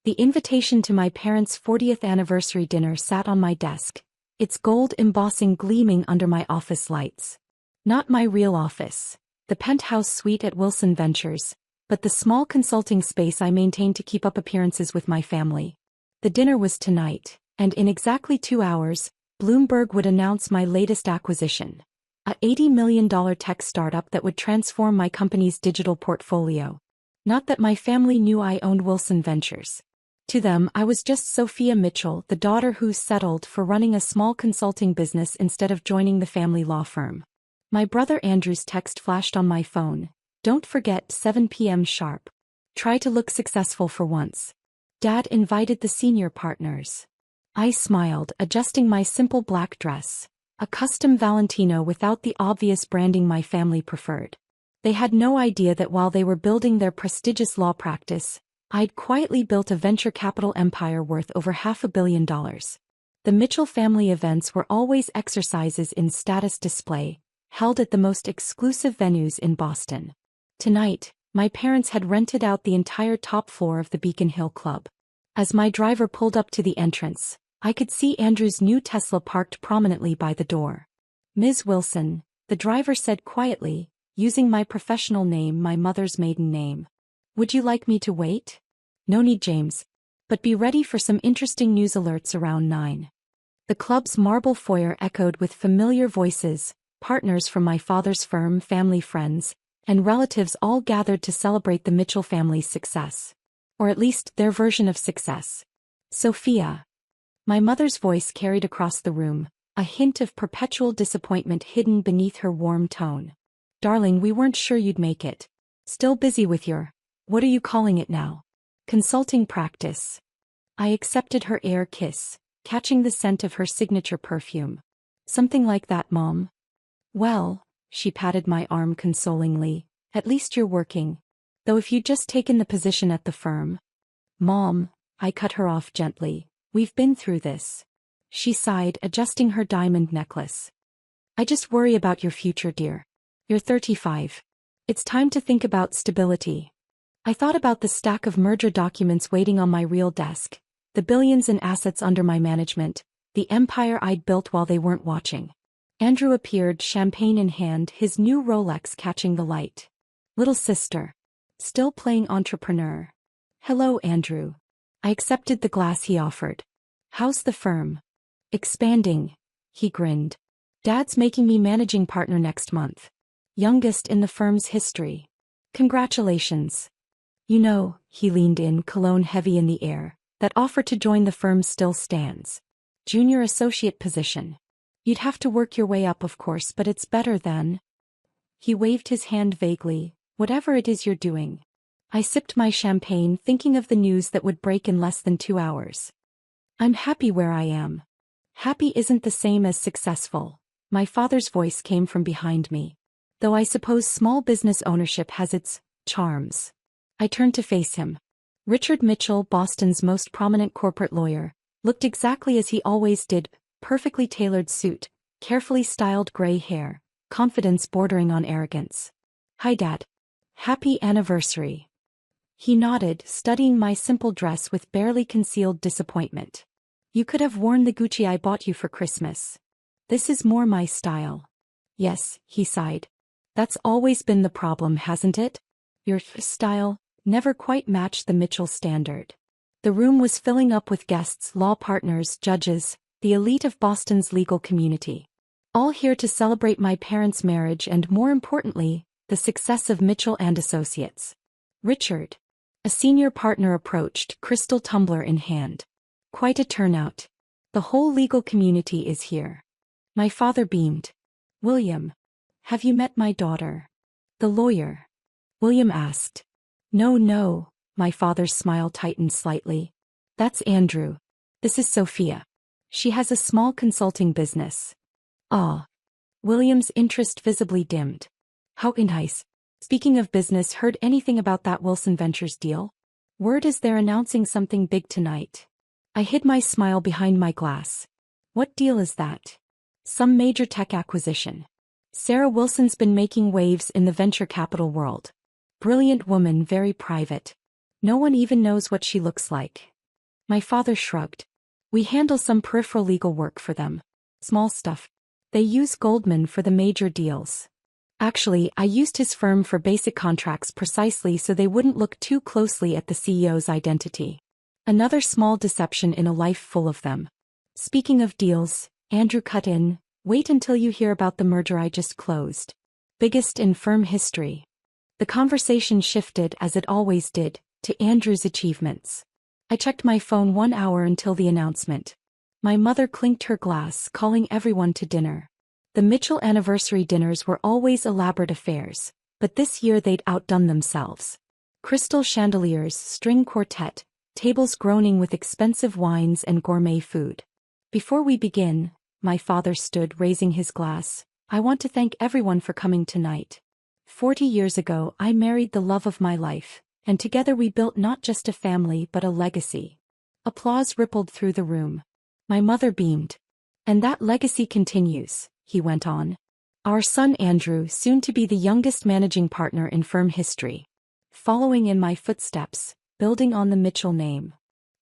The invitation to my parents' 40th anniversary dinner sat on my desk, its gold embossing gleaming under my office lights. Not my real office, the penthouse suite at Wilson Ventures, but the small consulting space I maintained to keep up appearances with my family. The dinner was tonight, and in exactly 2 hours, Bloomberg would announce my latest acquisition, a $80 million tech startup that would transform my company's digital portfolio. Not that my family knew I owned Wilson Ventures. To them, I was just Sophia Mitchell, the daughter who settled for running a small consulting business instead of joining the family law firm. My brother Andrew's text flashed on my phone. Don't forget 7 p.m. sharp. Try to look successful for once. Dad invited the senior partners. I smiled, adjusting my simple black dress, a custom Valentino without the obvious branding my family preferred. They had no idea that while they were building their prestigious law practice, I'd quietly built a venture capital empire worth over $500 million. The Mitchell family events were always exercises in status display, held at the most exclusive venues in Boston. Tonight, my parents had rented out the entire top floor of the Beacon Hill Club. As my driver pulled up to the entrance, I could see Andrew's new Tesla parked prominently by the door. Ms. Wilson, the driver said quietly, using my professional name, my mother's maiden name. Would you like me to wait? No need, James. But be ready for some interesting news alerts around 9. The club's marble foyer echoed with familiar voices, partners from my father's firm, family friends, and relatives all gathered to celebrate the Mitchell family's success. Or at least their version of success. Sophia. My mother's voice carried across the room, a hint of perpetual disappointment hidden beneath her warm tone. Darling, we weren't sure you'd make it. Still busy with your, what are you calling it now? Consulting practice. I accepted her air kiss, catching the scent of her signature perfume. Something like that, Mom. Well, she patted my arm consolingly, at least you're working. Though if you'd just taken the position at the firm. Mom, I cut her off gently, we've been through this. She sighed, adjusting her diamond necklace. I just worry about your future, dear. You're 35. It's time to think about stability. I thought about the stack of merger documents waiting on my real desk, the billions in assets under my management, the empire I'd built while they weren't watching. Andrew appeared, champagne in hand, his new Rolex catching the light. Little sister. Still playing entrepreneur. Hello, Andrew. I accepted the glass he offered. How's the firm? Expanding. He grinned. Dad's making me managing partner next month. Youngest in the firm's history. Congratulations. You know, he leaned in, cologne heavy in the air, that offer to join the firm still stands. Junior associate position. You'd have to work your way up, of course, but it's better than. He waved his hand vaguely. Whatever it is you're doing. I sipped my champagne, thinking of the news that would break in less than 2 hours. I'm happy where I am. Happy isn't the same as successful. My father's voice came from behind me. Though I suppose small business ownership has its charms. I turned to face him. Richard Mitchell, Boston's most prominent corporate lawyer, looked exactly as he always did, perfectly tailored suit, carefully styled gray hair, confidence bordering on arrogance. Hi, Dad. Happy anniversary. He nodded, studying my simple dress with barely concealed disappointment. You could have worn the Gucci I bought you for Christmas. This is more my style. Yes, he sighed. That's always been the problem, hasn't it? Your style never quite matched the Mitchell standard. The room was filling up with guests, law partners, judges, the elite of Boston's legal community. All here to celebrate my parents' marriage and, more importantly, the success of Mitchell and Associates. Richard, a senior partner, approached, crystal tumbler in hand. Quite a turnout. The whole legal community is here. My father beamed. William, have you met my daughter? The lawyer. William asked. No, my father's smile tightened slightly. That's Andrew. This is Sophia. She has a small consulting business. Ah. William's interest visibly dimmed. How nice. Speaking of business, heard anything about that Wilson Ventures deal? Word is they're announcing something big tonight. I hid my smile behind my glass. What deal is that? Some major tech acquisition. Sarah Wilson's been making waves in the venture capital world. Brilliant woman, very private. No one even knows what she looks like. My father shrugged. We handle some peripheral legal work for them. Small stuff. They use Goldman for the major deals. Actually, I used his firm for basic contracts precisely so they wouldn't look too closely at the CEO's identity. Another small deception in a life full of them. Speaking of deals, Andrew cut in, wait until you hear about the merger I just closed. Biggest in firm history. The conversation shifted, as it always did, to Andrew's achievements. I checked my phone 1 hour until the announcement. My mother clinked her glass, calling everyone to dinner. The Mitchell anniversary dinners were always elaborate affairs, but this year they'd outdone themselves. Crystal chandeliers, string quartet, tables groaning with expensive wines and gourmet food. Before we begin, my father stood, raising his glass. I want to thank everyone for coming tonight. 40 years ago I married the love of my life, and together we built not just a family but a legacy. Applause rippled through the room. My mother beamed. And that legacy continues, he went on. Our son Andrew, soon to be the youngest managing partner in firm history. Following in my footsteps, building on the Mitchell name.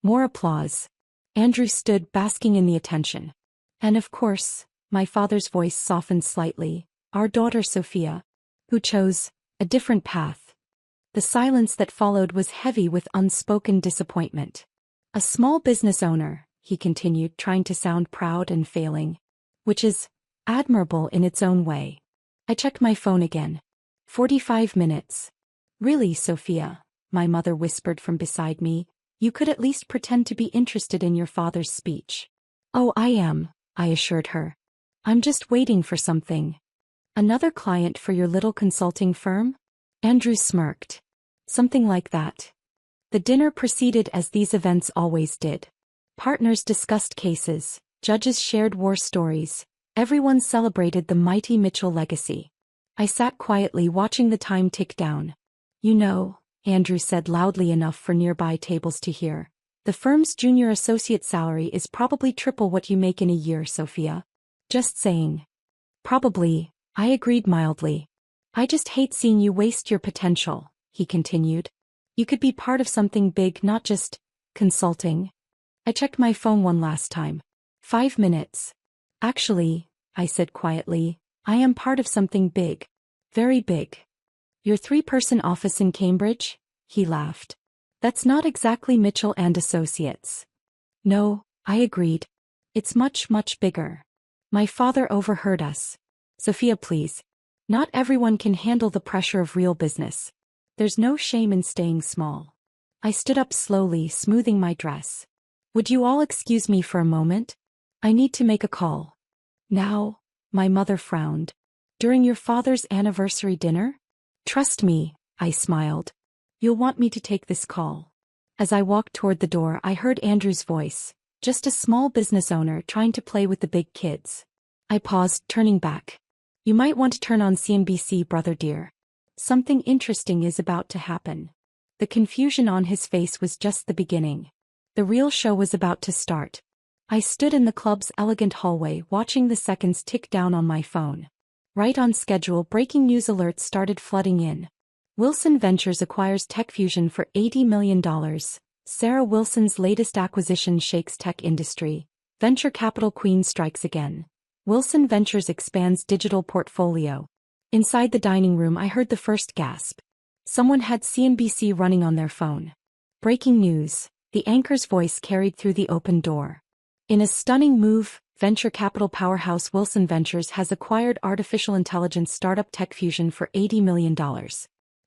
More applause. Andrew stood, basking in the attention. And of course, my father's voice softened slightly, our daughter Sophia, who chose a different path. The silence that followed was heavy with unspoken disappointment. A small business owner, he continued, trying to sound proud and failing. Which is admirable in its own way. I checked my phone again. 45 minutes. Really, Sophia, my mother whispered from beside me, you could at least pretend to be interested in your father's speech. Oh, I am, I assured her. I'm just waiting for something. Another client for your little consulting firm? Andrew smirked. Something like that. The dinner proceeded as these events always did. Partners discussed cases, judges shared war stories, everyone celebrated the mighty Mitchell legacy. I sat quietly watching the time tick down. You know, Andrew said loudly enough for nearby tables to hear, the firm's junior associate salary is probably triple what you make in a year, Sophia. Just saying. Probably, I agreed mildly. I just hate seeing you waste your potential, he continued. You could be part of something big, not just consulting. I checked my phone one last time. 5 minutes. Actually, I said quietly, I am part of something big. Very big. Your 3-person office in Cambridge? He laughed. That's not exactly Mitchell and Associates. No, I agreed. It's much, much bigger. My father overheard us. Sophia, please. Not everyone can handle the pressure of real business. There's no shame in staying small. I stood up slowly, smoothing my dress. Would you all excuse me for a moment? I need to make a call. Now, my mother frowned. During your father's anniversary dinner? Trust me, I smiled. You'll want me to take this call. As I walked toward the door, I heard Andrew's voice, just a small business owner trying to play with the big kids. I paused, turning back. You might want to turn on CNBC, brother dear. Something interesting is about to happen. The confusion on his face was just the beginning. The real show was about to start. I stood in the club's elegant hallway watching the seconds tick down on my phone. Right on schedule, breaking news alerts started flooding in. Wilson Ventures acquires TechFusion for $80 million. Sarah Wilson's latest acquisition shakes tech industry. Venture capital queen strikes again. Wilson Ventures expands digital portfolio. Inside the dining room, I heard the first gasp. Someone had CNBC running on their phone. Breaking news. The anchor's voice carried through the open door. In a stunning move, venture capital powerhouse Wilson Ventures has acquired artificial intelligence startup TechFusion for $80 million.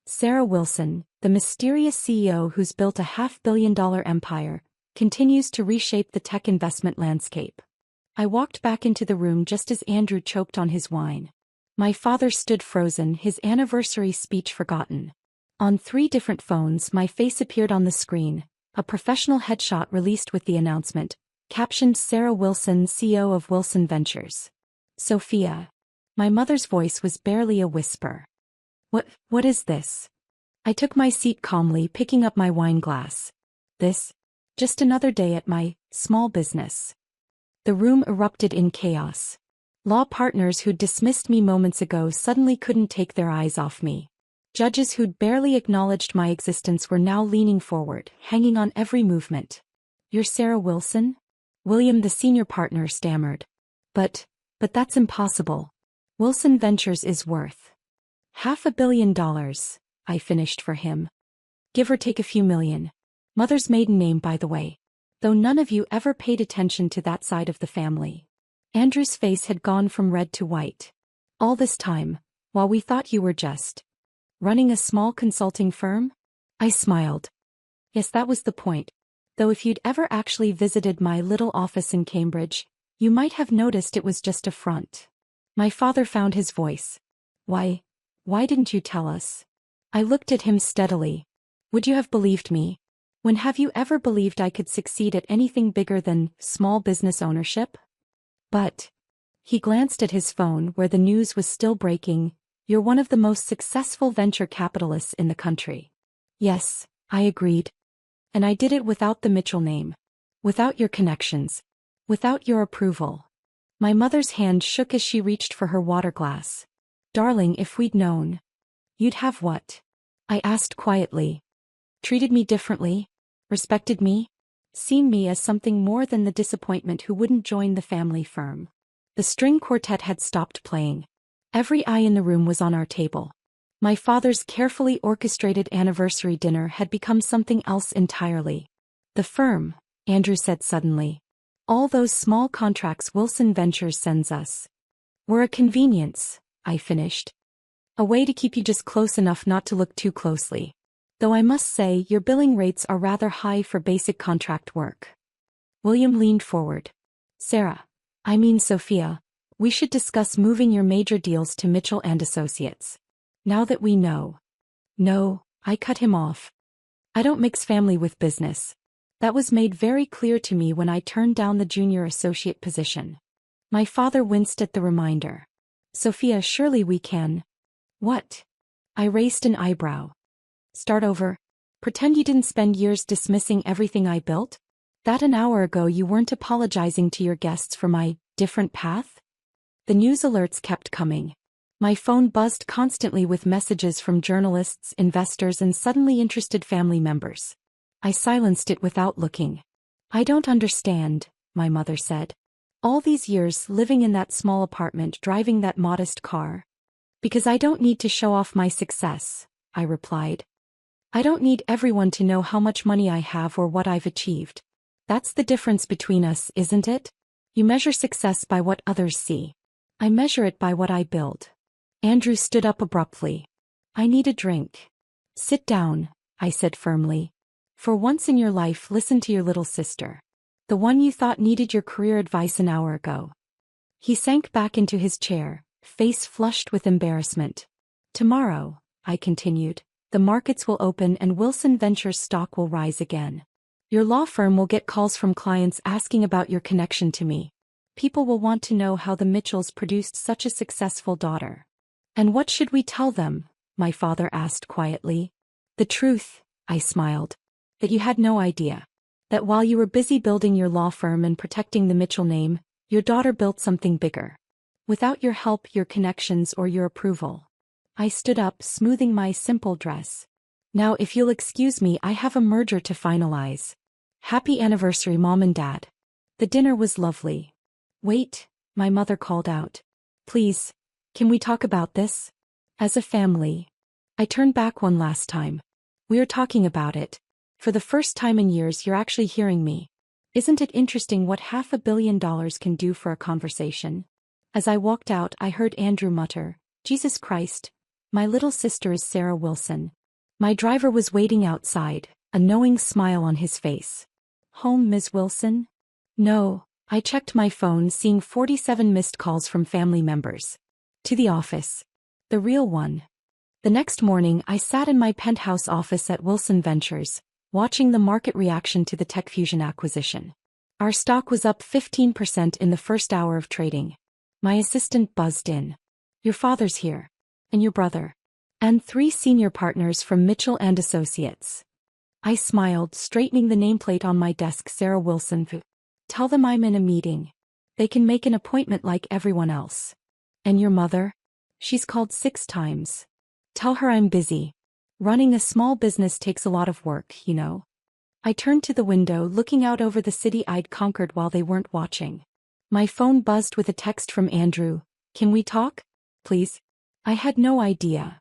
Sarah Wilson, the mysterious CEO who's built a $500 million empire, continues to reshape the tech investment landscape. I walked back into the room just as Andrew choked on his wine. My father stood frozen, his anniversary speech forgotten. On 3 different phones, my face appeared on the screen. A professional headshot released with the announcement, captioned Sarah Wilson, CEO of Wilson Ventures. Sophia. My mother's voice was barely a whisper. What is this? I took my seat calmly, picking up my wine glass. This? Just another day at my small business. The room erupted in chaos. Law partners who'd dismissed me moments ago suddenly couldn't take their eyes off me. Judges who'd barely acknowledged my existence were now leaning forward, hanging on every movement. You're Sarah Wilson? William, the senior partner, stammered. But that's impossible. Wilson Ventures is worth $500 million, I finished for him. Give or take a few million. Mother's maiden name, by the way. Though none of you ever paid attention to that side of the family. Andrew's face had gone from red to white. All this time, while we thought you were just running a small consulting firm? I smiled. Yes, that was the point. Though if you'd ever actually visited my little office in Cambridge, you might have noticed it was just a front. My father found his voice. Why didn't you tell us? I looked at him steadily. Would you have believed me? When have you ever believed I could succeed at anything bigger than small business ownership? But he glanced at his phone where the news was still breaking. You're one of the most successful venture capitalists in the country. Yes, I agreed. And I did it without the Mitchell name. Without your connections. Without your approval. My mother's hand shook as she reached for her water glass. Darling, if we'd known. You'd have what? I asked quietly. Treated me differently? Respected me? Seen me as something more than the disappointment who wouldn't join the family firm. The string quartet had stopped playing. Every eye in the room was on our table. My father's carefully orchestrated anniversary dinner had become something else entirely. The firm, Andrew said suddenly. All those small contracts Wilson Ventures sends us. Were a convenience, I finished. A way to keep you just close enough not to look too closely. Though I must say your billing rates are rather high for basic contract work. William leaned forward. Sarah, I mean Sophia, we should discuss moving your major deals to Mitchell and Associates. Now that we know. No, I cut him off. I don't mix family with business. That was made very clear to me when I turned down the junior associate position. My father winced at the reminder. Sophia, surely we can. What? I raised an eyebrow. Start over? Pretend you didn't spend years dismissing everything I built? That an hour ago you weren't apologizing to your guests for my different path? The news alerts kept coming. My phone buzzed constantly with messages from journalists, investors, and suddenly interested family members. I silenced it without looking. I don't understand, my mother said. All these years living in that small apartment, driving that modest car. Because I don't need to show off my success, I replied. I don't need everyone to know how much money I have or what I've achieved. That's the difference between us, isn't it? You measure success by what others see. I measure it by what I build. Andrew stood up abruptly. I need a drink. Sit down, I said firmly. For once in your life, listen to your little sister. The one you thought needed your career advice an hour ago. He sank back into his chair, face flushed with embarrassment. Tomorrow, I continued, the markets will open and Wilson Ventures stock will rise again. Your law firm will get calls from clients asking about your connection to me. People will want to know how the Mitchells produced such a successful daughter. And what should we tell them? My father asked quietly. The truth, I smiled. That you had no idea. That while you were busy building your law firm and protecting the Mitchell name, your daughter built something bigger. Without your help, your connections, or your approval. I stood up, smoothing my simple dress. Now if you'll excuse me, I have a merger to finalize. Happy anniversary, Mom and Dad. The dinner was lovely. Wait, my mother called out. Please, can we talk about this? As a family. I turned back one last time. We are talking about it. For the first time in years, you're actually hearing me. Isn't it interesting what $500 million can do for a conversation? As I walked out, I heard Andrew mutter, Jesus Christ, my little sister is Sarah Wilson. My driver was waiting outside, a knowing smile on his face. Home, Ms. Wilson? No, I checked my phone, seeing 47 missed calls from family members. To the office. The real one. The next morning, I sat in my penthouse office at Wilson Ventures, watching the market reaction to the TechFusion acquisition. Our stock was up 15% in the first hour of trading. My assistant buzzed in. Your father's here. And your brother. And 3 senior partners from Mitchell and Associates. I smiled, straightening the nameplate on my desk. Sarah Wilson. Tell them I'm in a meeting. They can make an appointment like everyone else. And your mother? She's called 6 times. Tell her I'm busy. Running a small business takes a lot of work, you know. I turned to the window, looking out over the city I'd conquered while they weren't watching. My phone buzzed with a text from Andrew. "Can we talk? Please?" I had no idea.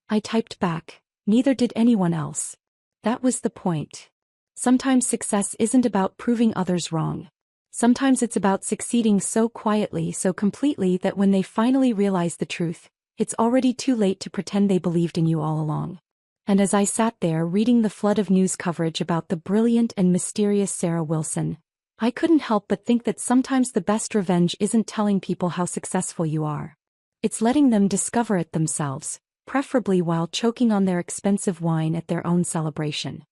I typed back. Neither did anyone else. That was the point. Sometimes success isn't about proving others wrong. Sometimes it's about succeeding so quietly, so completely that when they finally realize the truth, it's already too late to pretend they believed in you all along. And as I sat there reading the flood of news coverage about the brilliant and mysterious Sarah Wilson, I couldn't help but think that sometimes the best revenge isn't telling people how successful you are. It's letting them discover it themselves, preferably while choking on their expensive wine at their own celebration.